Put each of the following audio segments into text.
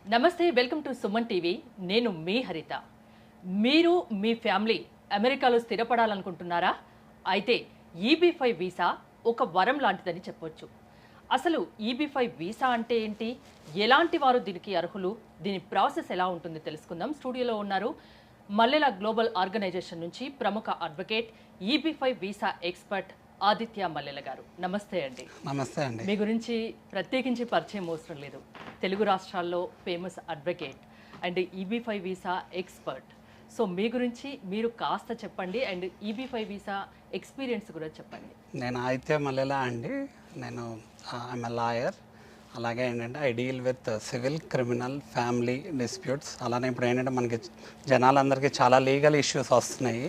నమస్తే, welcome to Suman TV. నేను మీ హరిత. మీరు మీ ఫ్యామిలీ అమెరికాలో స్థిరపడాలనుకుంటున్నారా? అయితే EB-5 వీసా ఒక వరం లాంటిదని చెప్పొచ్చు. అసలు EB-5 వీసా అంటే ఏంటి? ఎలాంటి వారు దీనికి అర్హులు? దీని ప్రాసెస్ ఎలా ఉంటుంది తెలుసుకుందాం. స్టూడియోలో ఉన్నారు మల్లెల గ్లోబల్ ఆర్గనైజేషన్ నుంచి ప్రముఖ advocate, EB-5 visa expert Aditya Mallela గారు. నమస్తే అండి. నమస్తే అండి. మీ గురించి ప్రత్యేకించి పరిచయం అవసరం లేదు. తెలుగు రాష్ట్రాల్లో famous advocate and EB-5 visa expert. So మీ గురించి మీరు కాస్త చెప్పండి అండ్ EB-5 వీసా ఎక్స్పీరియన్స్ కూడా చెప్పండి. నేను ఆదిత్య మల్లెల అండి. నేను ఐఎమ్ ఎ లాయర్. అలాగే ఏంటంటే I deal with civil, criminal, family disputes. అలానే ఇప్పుడు ఏంటంటే మనకి జనాలందరికీ చాలా లీగల్ ఇష్యూస్ వస్తున్నాయి.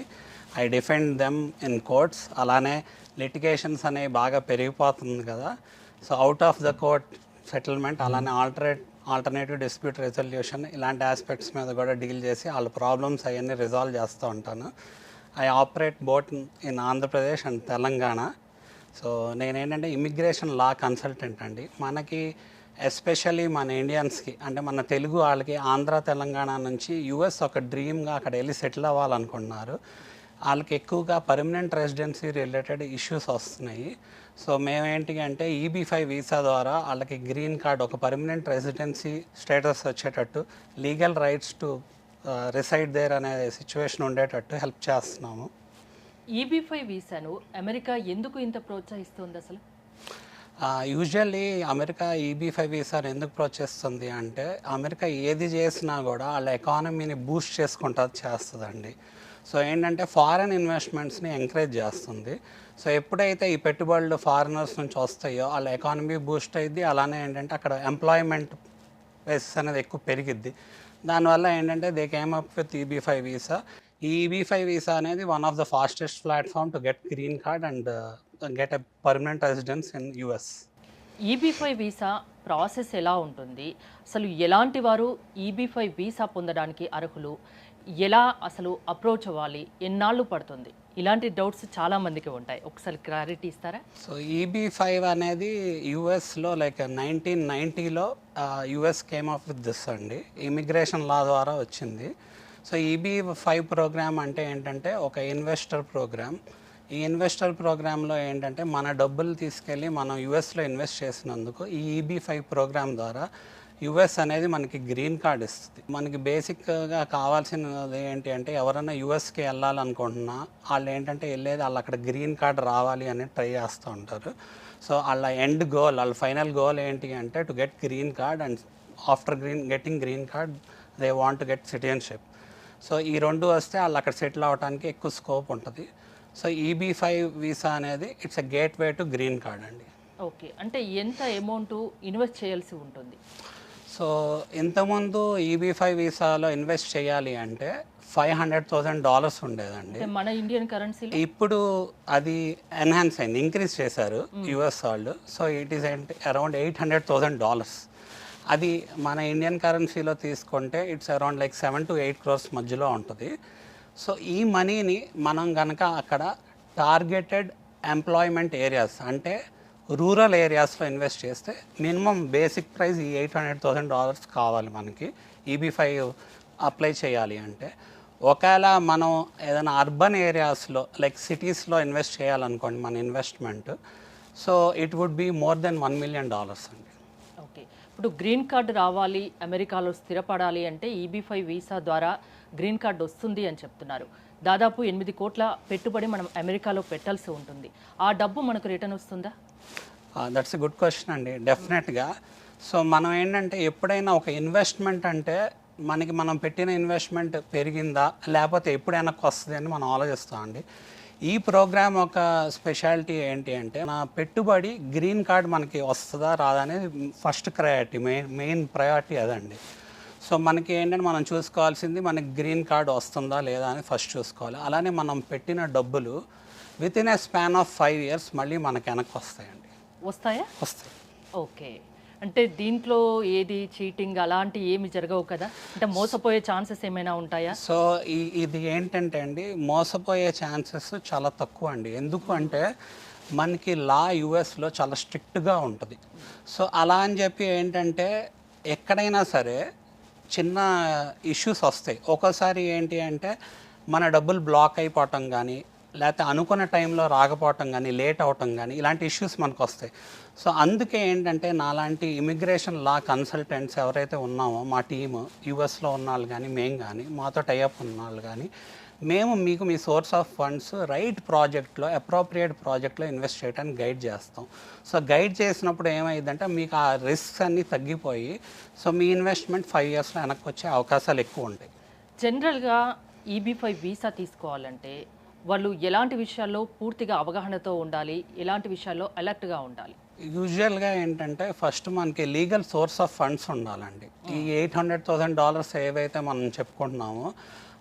I defend them in courts. అలానే లిటిగేషన్స్ అనేవి బాగా పెరిగిపోతుంది కదా. So out of the court settlement, అలానే ఆల్టర్నేటివ్ డిస్ప్యూట్ రెజల్యూషన్, ఇలాంటి ఆస్పెక్ట్స్ మీద కూడా డీల్ చేసి వాళ్ళ ప్రాబ్లమ్స్ అవన్నీ రిజాల్వ్ చేస్తూ ఉంటాను. I operate both in Andhra Pradesh and Telangana. So నేనేంటంటే ఇమిగ్రేషన్ లా కన్సల్టెంట్ అండి. మనకి ఎస్పెషల్లీ మన ఇండియన్స్కి, అంటే మన తెలుగు వాళ్ళకి ఆంధ్ర తెలంగాణ నుంచి US ఒక డ్రీమ్గా అక్కడ వెళ్ళి సెటిల్ అవ్వాలనుకుంటున్నారు. వాళ్ళకి ఎక్కువగా పర్మనెంట్ రెసిడెన్సీ రిలేటెడ్ ఇష్యూస్ వస్తున్నాయి. సో మేమేంటి అంటే EB-5 వీసా ద్వారా వాళ్ళకి గ్రీన్ కార్డ్, ఒక పర్మనెంట్ రెసిడెన్సీ స్టేటస్ వచ్చేటట్టు, legal rights to reside there అనే సిచ్యువేషన్ ఉండేటట్టు హెల్ప్ చేస్తున్నాము. EB-5 వీసాను అమెరికా ఎందుకు ఇంత ప్రోత్సహిస్తుంది అసలు? యూజువల్లీ అమెరికా EB-5 వీసాను ఎందుకు ప్రోత్సహిస్తుంది అంటే, అమెరికా ఏది చేసినా కూడా వాళ్ళ ఎకానమీని బూస్ట్ చేసుకుంటూ చేస్తుందండి. సో ఏంటంటే ఫారెన్ ఇన్వెస్ట్మెంట్స్ని ఎంకరేజ్ చేస్తుంది. సో ఎప్పుడైతే ఈ పెట్టుబడులు ఫారినర్స్ నుంచి వస్తాయో వాళ్ళ ఎకానమీ బూస్ట్ అయ్యిద్ది. అలానే ఏంటంటే అక్కడ ఎంప్లాయ్మెంట్ బేసిస్ అనేది ఎక్కువ పెరిగిద్ది. దానివల్ల ఏంటంటే they came up with EB-5 visa. ఈ EB-5 వీసా అనేది one of the fastest platform to get green card and get a permanent residence in US. EB-5 visa process ఎలా ఉంటుంది? అసలు ఎలాంటి వారు EB-5 వీసా పొందడానికి అర్హులు? ఎలా అసలు అప్రోచ్ అవ్వాలి? ఎన్నాళ్ళు పడుతుంది? ఇలాంటి డౌట్స్ చాలా మందికి ఉంటాయి. ఒకసారి క్లారిటీ ఇస్తారా? సో EB-5 అనేది యుఎస్లో లైక్ 1990లో US came up with this అండి. ఇమిగ్రేషన్ లా ద్వారా వచ్చింది. సో EB-5 ప్రోగ్రామ్ అంటే ఏంటంటే ఒక ఇన్వెస్టర్ ప్రోగ్రామ్. ఈ ఇన్వెస్టర్ ప్రోగ్రాంలో ఏంటంటే మన డబ్బులు తీసుకెళ్ళి మనం USలో ఇన్వెస్ట్ చేసినందుకు ఈ EB-5 ప్రోగ్రామ్ ద్వారా US అనేది మనకి గ్రీన్ కార్డ్ ఇస్తుంది. మనకి బేసిక్గా కావాల్సినది ఏంటి అంటే, ఎవరైనా USకి వెళ్ళాలనుకుంటున్నా వాళ్ళు ఏంటంటే వెళ్ళేది వాళ్ళు అక్కడ గ్రీన్ కార్డ్ రావాలి అని ట్రై చేస్తూ ఉంటారు. సో వాళ్ళ ఎండ్ గోల్, వాళ్ళ ఫైనల్ గోల్ ఏంటి అంటే to get green card, and after getting green card they want to get citizenship. So ఈ రెండు వస్తే వాళ్ళు అక్కడ సెటిల్ అవ్వడానికి ఎక్కువ స్కోప్ ఉంటుంది. సో EB-5 వీసా అనేది it's a gate way to green card అండి. ఓకే, అంటే ఎంత అమౌంట్ ఇన్వెస్ట్ చేయాల్సి ఉంటుంది? సో ఇంతకుముందు EB-5 వీసాలో ఇన్వెస్ట్ చేయాలి అంటే $500,000 ఉండేదండి. మన ఇండియన్ కరెన్సీలో ఇప్పుడు అది ఎన్హాన్స్ అయింది, ఇంక్రీజ్ చేశారు US వాళ్ళు. So it is around $800,000. అది మన ఇండియన్ కరెన్సీలో తీసుకుంటే it's around like 7 to 8 crores మధ్యలో ఉంటుంది. సో ఈ మనీని మనం కనుక అక్కడ టార్గెటెడ్ ఎంప్లాయ్మెంట్ ఏరియాస్, అంటే రూరల్ ఏరియాస్లో ఇన్వెస్ట్ చేస్తే మినిమం బేసిక్ ప్రైస్ ఈ $800,000 కావాలి మనకి EB-5 అప్లై చేయాలి అంటే. ఒకవేళ మనం ఏదైనా అర్బన్ ఏరియాస్లో లైక్ సిటీస్లో ఇన్వెస్ట్ చేయాలనుకోండి మన investment, so it would be more than $1 million అండి. ఓకే, ఇప్పుడు గ్రీన్ కార్డు రావాలి, అమెరికాలో స్థిరపడాలి అంటే EB-5 వీసా ద్వారా గ్రీన్ కార్డు వస్తుంది అని చెప్తున్నారు. దాదాపు 8 కోట్ల పెట్టుబడి మనం అమెరికాలో పెట్టాల్సి ఉంటుంది. ఆ డబ్బు మనకు రిటర్న్ వస్తుందా? దట్స్ ఎ గుడ్ క్వశ్చన్ అండి. డెఫినెట్గా. సో మనం ఏంటంటే ఎప్పుడైనా ఒక ఇన్వెస్ట్మెంట్ అంటే మనకి మనం పెట్టిన ఇన్వెస్ట్మెంట్ పెరిగిందా లేకపోతే ఎప్పుడు వెనక్కి వస్తుంది అని మనం ఆలోచిస్తామండి. ఈ ప్రోగ్రామ్ ఒక స్పెషాలిటీ ఏంటి అంటే, నా పెట్టుబడి గ్రీన్ కార్డ్ మనకి వస్తుందా రాదా అనేది ఫస్ట్ ప్రయారిటీ, మెయిన్ ప్రయారిటీ అదండి. సో మనకి ఏంటంటే మనం చూసుకోవాల్సింది మనకి గ్రీన్ కార్డ్ వస్తుందా లేదా అని ఫస్ట్ చూసుకోవాలి. అలానే మనం పెట్టిన డబ్బులు with in a span of 5 years మళ్ళీ మనకి వెనక్కి వస్తాయండి. వస్తాయా? వస్తాయి. ఓకే, అంటే దీంట్లో ఏది చీటింగ్ అలాంటి ఏమి జరగవు కదా? అంటే మోసపోయే ఛాన్సెస్ ఏమైనా ఉంటాయా? సో ఇది ఏంటంటే అండి, మోసపోయే ఛాన్సెస్ చాలా తక్కువ అండి. ఎందుకు అంటే మనకి లా యుఎస్లో చాలా స్ట్రిక్ట్గా ఉంటుంది. సో అలా అని చెప్పి ఏంటంటే ఎక్కడైనా సరే చిన్న ఇష్యూస్ వస్తాయి. ఒక్కోసారి ఏంటి అంటే మన డబ్బులు బ్లాక్ అయిపోవటం కానీ, లేకపోతే అనుకున్న టైంలో రాకపోవటం కానీ, లేట్ అవటం కానీ, ఇలాంటి ఇష్యూస్ మనకు వస్తాయి. సో అందుకే ఏంటంటే నాలాంటి ఇమిగ్రేషన్ లా కన్సల్టెంట్స్ ఎవరైతే ఉన్నామో మా టీము యూఎస్లో ఉన్న వాళ్ళు కానీ, మేము కానీ, మాతో టైఅప్ ఉన్న వాళ్ళు కానీ, మేము మీకు మీ సోర్స్ ఆఫ్ ఫండ్స్ రైట్ ప్రాజెక్ట్లో, అప్రోప్రియేట్ ప్రాజెక్ట్లో ఇన్వెస్ట్ చేయడానికి గైడ్ చేస్తాం. సో గైడ్ చేసినప్పుడు ఏమైందంటే మీకు ఆ రిస్క్స్ అన్నీ తగ్గిపోయి సో మీ ఇన్వెస్ట్మెంట్ 5 yearsలో వెనక్కి వచ్చే అవకాశాలు ఎక్కువ ఉంటాయి. జనరల్గా EB5 వీసా తీసుకోవాలంటే వాళ్ళు ఎలాంటి విషయాల్లో పూర్తిగా అవగాహనతో ఉండాలి, ఎలాంటి విషయాల్లో అలర్ట్గా ఉండాలి? యూజువల్గా ఏంటంటే ఫస్ట్ మనకి లీగల్ సోర్స్ ఆఫ్ ఫండ్స్ ఉండాలండి. ఈ $800,000 ఏవైతే మనం చెప్పుకుంటున్నామో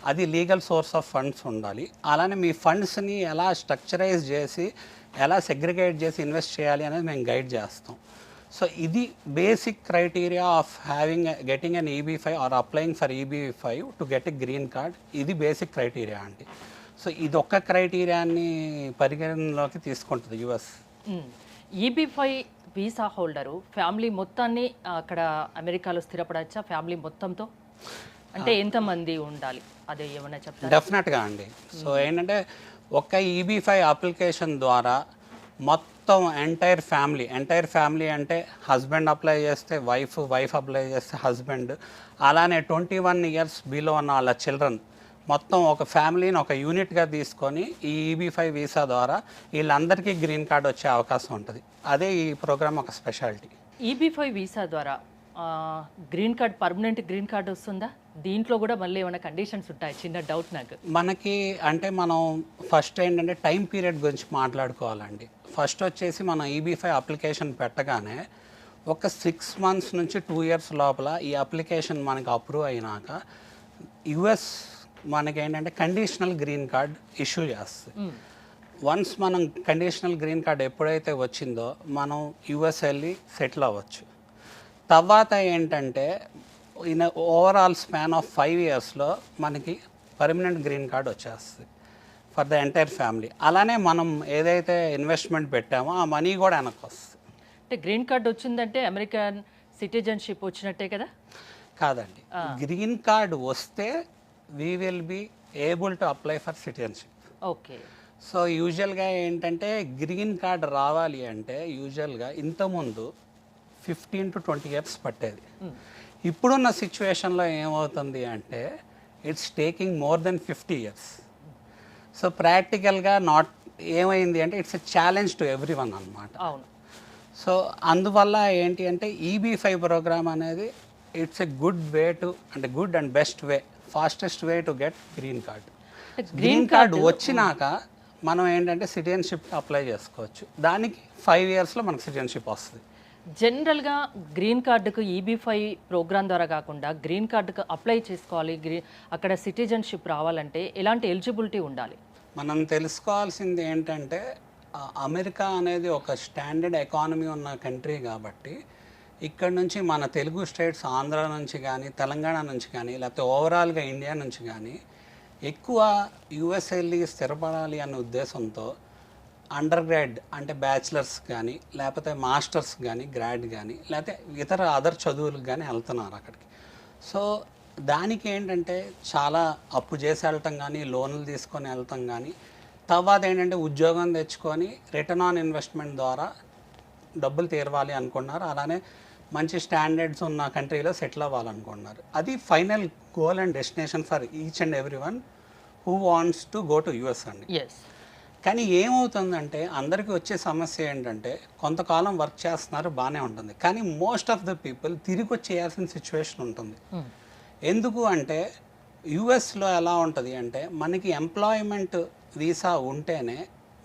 అది లీగల్ సోర్స్ ఆఫ్ ఫండ్స్ ఉండాలి. అలానే మీ ఫండ్స్ని ఎలా స్ట్రక్చరైజ్ చేసి, ఎలా సెగ్రిగేట్ చేసి ఇన్వెస్ట్ చేయాలి అనేది మేము గైడ్ చేస్తాం. సో ఇది basic criteria of getting an EB5 or applying for EB5 to get a green card. ఇది బేసిక్ క్రైటీరియా అండి. సో ఇది ఒక్క క్రైటీరియాని పరిగణనలోకి తీసుకుంటుంది US. EB5 visa holder family మొత్తాన్ని అక్కడ అమెరికాలో స్థిరపడచ్చా? ఫ్యామిలీ మొత్తంతో అంటే ఎంతమంది ఉండాలి, అదే ఏమైనా చెప్తారా? డెఫినెట్గా అండి. సో ఏంటంటే ఒక్క EB5 అప్లికేషన్ ద్వారా మొత్తం ఎంటైర్ ఫ్యామిలీ అంటే హస్బెండ్ అప్లై చేస్తే వైఫ్ అప్లై చేస్తే హస్బెండ్, అలానే 21 years బిలో ఉన్న వాళ్ళ చిల్డ్రన్, మొత్తం ఒక ఫ్యామిలీని ఒక యూనిట్గా తీసుకొని ఈ EB5 వీసా ద్వారా వీళ్ళందరికీ గ్రీన్ కార్డ్ వచ్చే అవకాశం ఉంటుంది. అదే ఈ ప్రోగ్రామ్ ఒక స్పెషాలిటీ. EB5 వీసా ద్వారా green card, permanent green card వస్తుందా? దీంట్లో కూడా మళ్ళీ ఏమైనా కండిషన్స్ ఉంటాయి? చిన్న డౌట్ నాకు. మనకి అంటే మనం ఫస్ట్ ఏంటంటే టైం పీరియడ్ గురించి మాట్లాడుకోవాలండి. ఫస్ట్ వచ్చేసి మనం EB5 అప్లికేషన్ పెట్టగానే ఒక 6 months నుంచి 2 years లోపల ఈ అప్లికేషన్ మనకి అప్రూవ్ అయినాక యుఎస్ మనకేంటంటే కండిషనల్ గ్రీన్ కార్డ్ ఇష్యూ చేస్తుంది. వన్స్ మనం కండిషనల్ గ్రీన్ కార్డ్ ఎప్పుడైతే వచ్చిందో మనం యుఎస్ వెళ్ళి సెటిల్ అవ్వచ్చు. తర్వాత ఏంటంటే ఇన్ ఓవరాల్ స్పాన్ ఆఫ్ 5 yearsలో మనకి పర్మనెంట్ గ్రీన్ కార్డ్ వచ్చేస్తుంది ఫర్ ద ఎంటైర్ ఫ్యామిలీ. అలానే మనం ఏదైతే ఇన్వెస్ట్మెంట్ పెట్టామో ఆ మనీ కూడా వెనక్కి వస్తుంది. అంటే గ్రీన్ కార్డ్ వచ్చిందంటే అమెరికన్ సిటిజన్షిప్ వచ్చినట్టే కదా? కాదండి, గ్రీన్ కార్డ్ వస్తే we will be able to apply for citizenship. Okay. So యూజువల్గా ఏంటంటే గ్రీన్ కార్డ్ రావాలి అంటే యూజువల్గా ఇంతకుముందు 15 to 20 years పట్టేది. ఇప్పుడున్న సిచ్యువేషన్లో ఏమవుతుంది అంటే it's taking more than 50 years. So ప్రాక్టికల్గా ఏమైంది అంటే it's a challenge to every one అనమాట. అవును. సో అందువల్ల ఏంటి అంటే EB5 ప్రోగ్రామ్ అనేది it's a good and best way, fastest way to get green card. Green card వచ్చినాక మనం ఏంటంటే సిటిజన్షిప్ అప్లై చేసుకోవచ్చు. దానికి 5 yearsలో మనకు సిటిజన్షిప్ వస్తుంది. జనరల్గా గ్రీన్ కార్డుకు EB5 ప్రోగ్రామ్ ద్వారా కాకుండా గ్రీన్ కార్డుకు అప్లై చేసుకోవాలి, అక్కడ సిటిజన్షిప్ రావాలంటే ఎలాంటి ఎలిజిబిలిటీ ఉండాలి? మనం తెలుసుకోవాల్సింది ఏంటంటే అమెరికా అనేది ఒక స్టాండర్డ్ ఎకానమీ ఉన్న కంట్రీ కాబట్టి ఇక్కడ నుంచి మన తెలుగు స్టేట్స్, ఆంధ్ర నుంచి కానీ, తెలంగాణ నుంచి కానీ, లేకపోతే ఓవరాల్గా ఇండియా నుంచి కానీ ఎక్కువ యుఎస్ వెళ్ళి స్థిరపడాలి అనే ఉద్దేశంతో అండర్ గ్రాడ్ అంటే బ్యాచిలర్స్ కానీ, లేకపోతే మాస్టర్స్ కానీ, గ్రాడ్ కానీ, లేకపోతే ఇతర అదర్ చదువులకు కానీ వెళ్తున్నారు అక్కడికి. సో దానికి ఏంటంటే చాలా అప్పు చేసి వెళ్ళటం కానీ, లోన్లు తీసుకొని వెళ్తాం కానీ, తర్వాత ఏంటంటే ఉద్యోగం తెచ్చుకొని రిటర్న్ ఆన్ ఇన్వెస్ట్మెంట్ ద్వారా డబ్బులు తీరవాలి అనుకున్నారు. అలానే మంచి స్టాండర్డ్స్ ఉన్న కంట్రీలో సెటిల్ అవ్వాలనుకున్నారు. అది final goal and destination for each and every one who wants to go to US అండి. కానీ ఏమవుతుందంటే అందరికీ వచ్చే సమస్య ఏంటంటే కొంతకాలం వర్క్ చేస్తున్నారు, బాగానే ఉంటుంది, కానీ మోస్ట్ ఆఫ్ ద పీపుల్ తిరిగి వచ్చేయాల్సిన సిచ్యువేషన్ ఉంటుంది. ఎందుకు అంటే యుఎస్లో ఎలా ఉంటుంది అంటే మనకి ఎంప్లాయ్మెంట్ వీసా ఉంటేనే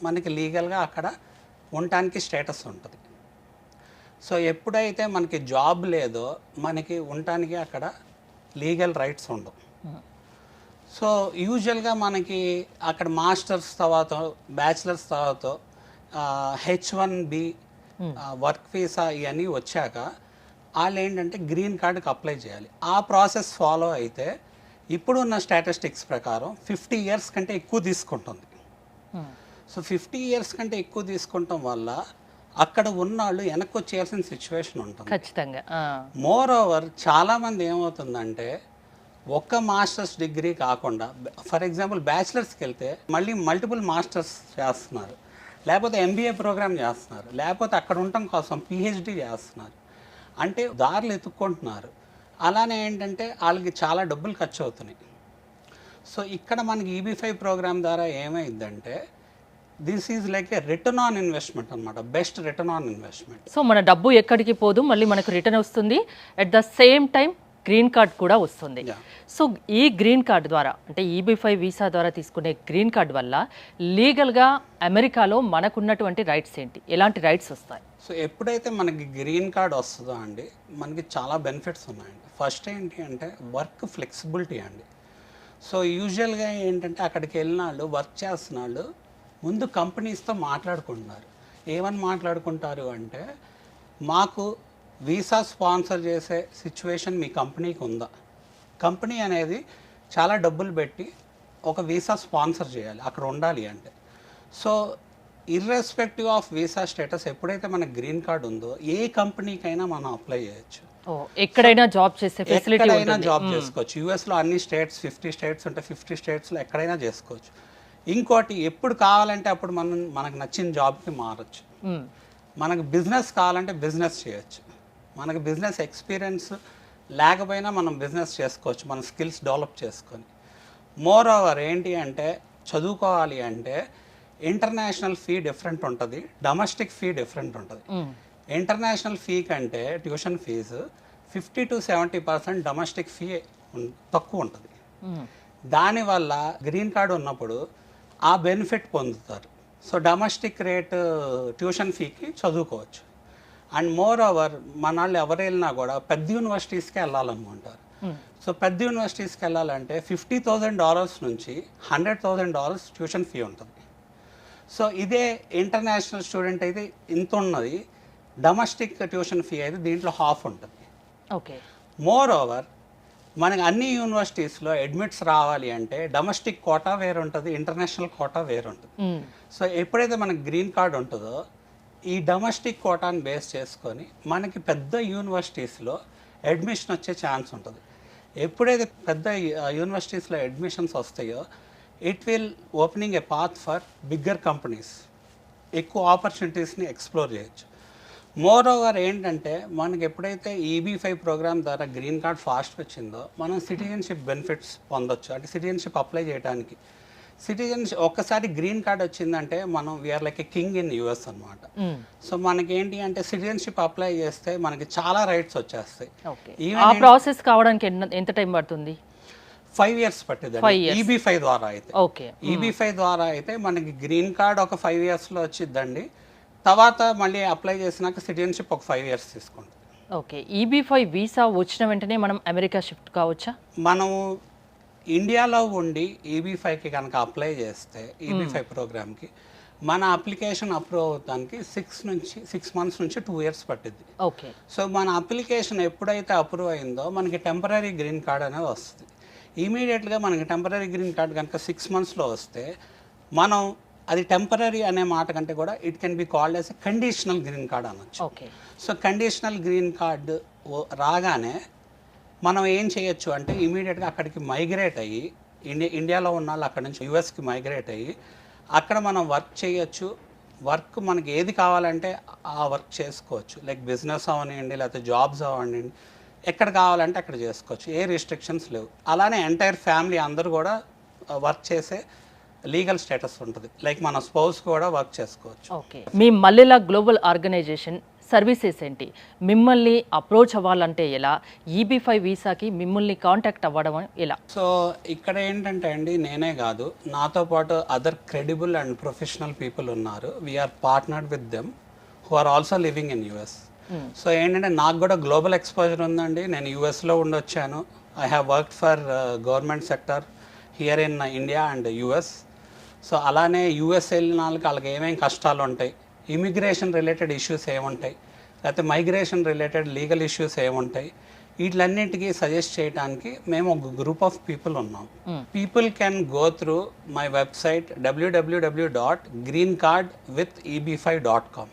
మనకి లీగల్గా అక్కడ ఉండటానికి స్టేటస్ ఉంటుంది. సో ఎప్పుడైతే మనకి జాబ్ లేదో మనకి ఉండటానికి అక్కడ లీగల్ రైట్స్ ఉండవు. సో యూజువల్గా మనకి అక్కడ మాస్టర్స్ తర్వాత, బ్యాచిలర్స్ తర్వాత H1B వర్క్ వీసా ఇవన్నీ వచ్చాక వాళ్ళు ఏంటంటే గ్రీన్ కార్డుకి అప్లై చేయాలి. ఆ ప్రాసెస్ ఫాలో అయితే ఇప్పుడున్న స్టాటిస్టిక్స్ ప్రకారం 50 years కంటే ఎక్కువ తీసుకుంటుంది. సో 50 years కంటే ఎక్కువ తీసుకుంటాం వల్ల అక్కడ ఉన్నవాళ్ళు వెనక్కి వచ్చేయాల్సిన సిచ్యువేషన్ ఉంటుంది. ఖచ్చితంగా. మోర్ ఓవర్ చాలామంది ఏమవుతుందంటే ఒక్క మాస్టర్స్ డిగ్రీ కాకుండా ఫర్ ఎగ్జాంపుల్ బ్యాచిలర్స్కి వెళ్తే మళ్ళీ మల్టిపుల్ మాస్టర్స్ చేస్తున్నారు, లేకపోతే ఎంబీఏ ప్రోగ్రామ్ చేస్తున్నారు, లేకపోతే అక్కడ ఉండటం కోసం పిహెచ్డి చేస్తున్నారు. అంటే దారులు ఎత్తుక్కుంటున్నారు. అలానే ఏంటంటే వాళ్ళకి చాలా డబ్బులు ఖర్చు అవుతున్నాయి. సో ఇక్కడ మనకి EB5 ప్రోగ్రామ్ ద్వారా ఏమైందంటే this is like a return on investment అనమాట, best return on investment. So మన డబ్బు ఎక్కడికి పోదు, మళ్ళీ మనకు రిటర్న్ వస్తుంది. At the same time green card కూడా వస్తుంది. సో ఈ గ్రీన్ కార్డ్ ద్వారా అంటే EB5 వీసా ద్వారా తీసుకునే గ్రీన్ కార్డ్ వల్ల లీగల్గా అమెరికాలో మనకున్నటువంటి రైట్స్ ఏంటి, ఎలాంటి రైట్స్ వస్తాయి? సో ఎప్పుడైతే మనకి గ్రీన్ కార్డ్ వస్తుందో అండి మనకి చాలా బెనిఫిట్స్ ఉన్నాయండి. ఫస్ట్ ఏంటి అంటే వర్క్ ఫ్లెక్సిబిలిటీ అండి. సో యూజువల్గా ఏంటంటే అక్కడికి వెళ్ళిన వాళ్ళు వర్క్ చేస్తున్న వాళ్ళు ముందు కంపెనీస్తో మాట్లాడుకుంటున్నారు. ఏమని మాట్లాడుకుంటారు అంటే మాకు వీసా స్పాన్సర్ చేసే సిచ్యువేషన్ మీ కంపెనీకి ఉందా? కంపెనీ అనేది చాలా డబ్బులు పెట్టి ఒక వీసా స్పాన్సర్ చేయాలి అక్కడ ఉండాలి అంటే. So irrespective of visa status ఎప్పుడైతే మనకు గ్రీన్ కార్డ్ ఉందో ఏ కంపెనీకైనా మనం అప్లై చేయొచ్చు, ఎక్కడైనా జాబ్ చేసే ఫెసిలిటీ, ఎక్కడైనా జాబ్ చేసుకోవచ్చు. యూఎస్లో అన్ని స్టేట్స్ 50 స్టేట్స్ ఉంటే 50 స్టేట్స్లో ఎక్కడైనా చేసుకోవచ్చు. ఇంకోటి ఎప్పుడు కావాలంటే అప్పుడు మనకు నచ్చిన జాబ్కి మారచ్చు. మనకు బిజినెస్ కావాలంటే బిజినెస్ చేయొచ్చు. మనకు బిజినెస్ ఎక్స్పీరియన్స్ లేకపోయినా మనం బిజినెస్ చేసుకోవచ్చు మన స్కిల్స్ డెవలప్ చేసుకొని. మోర్ ఓవర్ ఏంటి అంటే చదువుకోవాలి అంటే ఇంటర్నేషనల్ ఫీ డిఫరెంట్ ఉంటుంది, డొమెస్టిక్ ఫీ డిఫరెంట్ ఉంటుంది. ఇంటర్నేషనల్ ఫీ కంటే tuition fees 50 to 70% domestic fee తక్కువ ఉంటుంది. దానివల్ల గ్రీన్ కార్డు ఉన్నప్పుడు ఆ బెనిఫిట్ పొందుతారు. సో డొమెస్టిక్ రేట్ ట్యూషన్ ఫీకి చదువుకోవచ్చు. అండ్ మోర్ ఓవర్ మన వాళ్ళు ఎవరు వెళ్ళినా కూడా పెద్ద యూనివర్సిటీస్కి వెళ్ళాలనుకుంటారు. సో పెద్ద యూనివర్సిటీస్కి వెళ్ళాలంటే $50,000 నుంచి $100,000 ట్యూషన్ ఫీ ఉంటుంది. సో ఇదే ఇంటర్నేషనల్ స్టూడెంట్ అయితే ఇంత ఉన్నది, డొమెస్టిక్ ట్యూషన్ ఫీ అయితే దీంట్లో హాఫ్ ఉంటుంది. ఓకే. మోర్ ఓవర్ మనకి అన్ని యూనివర్సిటీస్లో అడ్మిట్స్ రావాలి అంటే డొమెస్టిక్ కోటా వేరు ఉంటుంది, ఇంటర్నేషనల్ కోటా వేరు ఉంటుంది. సో ఎప్పుడైతే మనకి గ్రీన్ కార్డ్ ఉంటుందో ఈ డొమెస్టిక్ కోటాను బేస్ చేసుకొని మనకి పెద్ద యూనివర్సిటీస్లో అడ్మిషన్ వచ్చే ఛాన్స్ ఉంటుంది. ఎప్పుడైతే పెద్ద యూనివర్సిటీస్లో అడ్మిషన్స్ వస్తాయో it will opening A path for bigger companies, ఎక్కువ ఆపర్చునిటీస్ని ఎక్స్ప్లోర్ చేయొచ్చు. మోర్ ఓవర్ ఏంటంటే మనకి ఎప్పుడైతే EB5 ప్రోగ్రామ్ ద్వారా గ్రీన్ కార్డ్ ఫాస్ట్ వచ్చిందో మనం సిటిజన్షిప్ బెనిఫిట్స్ పొందొచ్చు. అంటే సిటిజన్షిప్ అప్లై చేయడానికి సిటిజన్షిప్ ఒక్కసారి గ్రీన్ కార్డ్ వచ్చిందంటే మనం we are like a king in US అనమాట. సో మనకి ఏంటి అంటే సిటిజన్షిప్ అప్లై చేస్తే మనకి చాలా రైట్స్ వచ్చేస్తాయి. ఆ ప్రాసెస్ కావడానికి ఎంత టైం పడుతుంది? 5 years పట్టింది EB5 ద్వారా అయితే. ఓకే. EB5 ద్వారా అయితే మనకి గ్రీన్ కార్డ్ ఒక 5 yearsలో వచ్చిద్దండి. తర్వాత మళ్ళీ అప్లై చేసినాక సిటిజన్షిప్ ఒక 5 years తీసుకుంటుంది. ఓకే. EB5 వీసా వచ్చిన వెంటనే మనం అమెరికా షిఫ్ట్ కావచ్చా? మనము ఇండియాలో ఉండి EB5కి కనుక అప్లై చేస్తే EB5 ప్రోగ్రామ్కి మన అప్లికేషన్ అప్రూవ్ అవడానికి 6 months నుంచి 2 years పట్టింది. ఓకే. సో మన అప్లికేషన్ ఎప్పుడైతే అప్రూవ్ అయిందో మనకి టెంపరీ గ్రీన్ కార్డ్ అనేది వస్తుంది. ఇమీడియట్గా మనకి టెంపరీ గ్రీన్ కార్డ్ కనుక 6 monthsలో వస్తే మనం అది టెంపరీ అనే మాట కంటే కూడా it can be called as a conditional green card అనొచ్చు. Okay. So conditional green card రాగానే మనం ఏం చేయొచ్చు అంటే ఇమీడియట్గా అక్కడికి మైగ్రేట్ అయ్యి ఇండియాలో ఉన్న వాళ్ళు అక్కడ నుంచి యూఎస్కి మైగ్రేట్ అయ్యి అక్కడ మనం వర్క్ చేయొచ్చు. వర్క్ మనకి ఏది కావాలంటే ఆ వర్క్ చేసుకోవచ్చు. లైక్ బిజినెస్ అవనివ్వండి, లేకపోతే జాబ్స్ అవనివ్వండి, ఎక్కడ కావాలంటే అక్కడ చేసుకోవచ్చు. ఏ రిస్ట్రిక్షన్స్ లేవు. అలానే ఎంటైర్ ఫ్యామిలీ అందరూ కూడా వర్క్ చేసే లీగల్ స్టేటస్ ఉంటుంది. లైక్ మన స్పౌస్ కూడా వర్క్ చేసుకోవచ్చు. ఓకే. మీ మల్లెల గ్లోబల్ ఆర్గనైజేషన్ సర్వీసెస్ ఏంటి? మిమ్మల్ని అప్రోచ్ అవ్వాలంటే ఎలా? EB5 వీసాకి మిమ్మల్ని కాంటాక్ట్ అవ్వడం ఎలా? సో ఇక్కడ ఏంటంటే అండి నేనే కాదు, నాతో పాటు other credible and professional people ఉన్నారు. We are partnered with them who are also living in US. So ఏంటంటే నాకు కూడా గ్లోబల్ ఎక్స్పోజర్ ఉందండి. నేను యూఎస్లో ఉండొచ్చాను. I have worked for government sector here in India and US. So అలానే US వెళ్ళిన వాళ్ళకి ఏమేమి కష్టాలు ఉంటాయి, ఇమిగ్రేషన్ రిలేటెడ్ ఇష్యూస్ ఏముంటాయి, లేకపోతే మైగ్రేషన్ రిలేటెడ్ లీగల్ ఇష్యూస్ ఏముంటాయి, వీటిలన్నిటికీ సజెస్ట్ చేయడానికి మేము ఒక గ్రూప్ ఆఫ్ పీపుల్ ఉన్నాం. People can go through my website www.greencardwitheb5.com.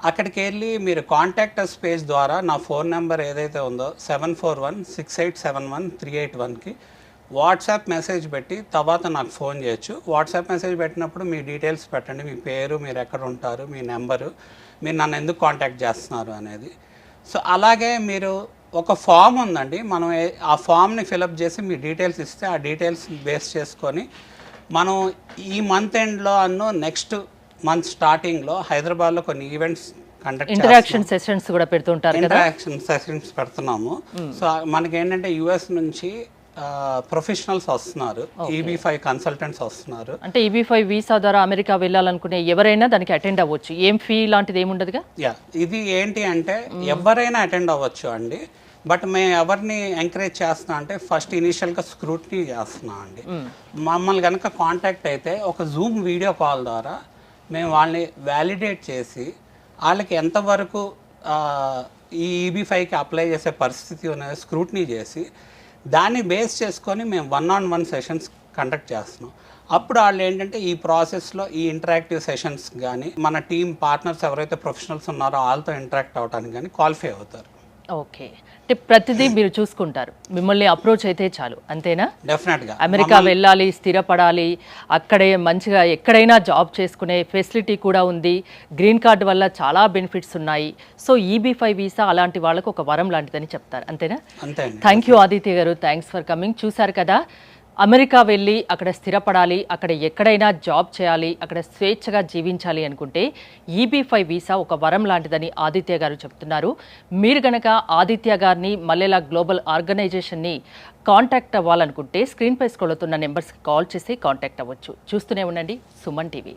అక్కడికి వెళ్ళి మీరు కాంటాక్ట్ అస్ పేజ్ ద్వారా నా ఫోన్ నెంబర్ ఏదైతే ఉందో 7416871381కి వాట్సాప్ మెసేజ్ పెట్టి తర్వాత నాకు ఫోన్ చేయొచ్చు. వాట్సాప్ మెసేజ్ పెట్టినప్పుడు మీ డీటెయిల్స్ పెట్టండి, మీ పేరు, మీరు ఎక్కడ ఉంటారు, మీ నెంబరు, మీరు నన్ను ఎందుకు కాంటాక్ట్ చేస్తున్నారు అనేది. సో అలాగే మీరు ఒక ఫామ్ ఉందండి, మనం ఆ ఫామ్ని ఫిలప్ చేసి మీ డీటెయిల్స్ ఇస్తే ఆ డీటెయిల్స్ బేస్ చేసుకొని మనం ఈ మంత్ ఎండ్లో నెక్స్ట్ మంత్ స్టార్టింగ్లో హైదరాబాద్లో కొన్ని ఈవెంట్స్ ఇంటరాక్షన్ సెషన్స్ కూడా పెడుతుంటారు, ఇంటరాక్షన్ సెషన్స్ పెడుతున్నాము. సో మనకి ఏంటంటే యుఎస్ నుంచి ప్రొఫెషనల్స్ వస్తున్నారు, EB5 కన్సల్టెంట్స్ వస్తున్నారు. అంటే EB5 వీసా ద్వారా అమెరికా వెళ్ళాలనుకునే ఎవరైనా దానికి అటెండ్ అవ్వచ్చు, ఏం ఫీ లాంటిది ఏముండదుగా? ఇది ఏంటి అంటే ఎవరైనా అటెండ్ అవ్వచ్చు అండి. బట్ మేము ఎవరిని ఎంకరేజ్ చేస్తున్నాం అంటే ఫస్ట్ ఇనీషియల్గా స్క్రూటినీ చేస్తున్నాం అండి. మమ్మల్ని కనుక కాంటాక్ట్ అయితే ఒక జూమ్ వీడియో కాల్ ద్వారా మేము వాళ్ళని వ్యాలిడేట్ చేసి వాళ్ళకి ఎంతవరకు ఈ EB5కి అప్లై చేసే పరిస్థితి అనేది స్క్రూటినీ చేసి దాన్ని బేస్ చేసుకొని మేము 1-on-1 సెషన్స్ కండక్ట్ చేస్తున్నాం. అప్పుడు వాళ్ళు ఏంటంటే ఈ ప్రాసెస్లో ఈ ఇంటరాక్టివ్ సెషన్స్ కానీ మన టీమ్ పార్ట్నర్స్ ఎవరైతే ప్రొఫెషనల్స్ ఉన్నారో వాళ్ళతో ఇంటరాక్ట్ అవ్వడానికి కానీ క్వాలిఫై అవుతారు. ఓకే, అంటే ప్రతిదీ మీరు చూసుకుంటారు, మిమ్మల్ని అప్రోచ్ అయితే చాలు, అంతేనా? డెఫినెట్గా అమెరికా వెళ్ళాలి, స్థిరపడాలి, అక్కడే మంచిగా ఎక్కడైనా జాబ్ చేసుకునే ఫెసిలిటీ కూడా ఉంది, గ్రీన్ కార్డ్ వల్ల చాలా బెనిఫిట్స్ ఉన్నాయి. సో EB5 వీసా అలాంటి వాళ్ళకు ఒక వరం లాంటిదని చెప్తారు, అంతేనా? అంతే. థ్యాంక్ యూ ఆదిత్య గారు, థ్యాంక్స్ ఫర్ కమింగ్. చూశారు కదా, అమెరికా వెళ్ళి అక్కడ స్థిరపడాలి, అక్కడ ఎక్కడైనా జాబ్ చేయాలి, అక్కడ స్వేచ్ఛగా జీవించాలి అనుకుంటే EB5 వీసా ఒక వరం లాంటిదని ఆదిత్య గారు చెప్తున్నారు. మీరు గనక ఆదిత్య గారిని మల్లెల గ్లోబల్ ఆర్గనైజేషన్ని కాంటాక్ట్ అవ్వాలనుకుంటే స్క్రీన్పై స్క్రోల్ అవుతున్న నెంబర్స్కి కాల్ చేసి కాంటాక్ట్ అవ్వచ్చు. చూస్తూనే ఉండండి సుమన్ టీవీ.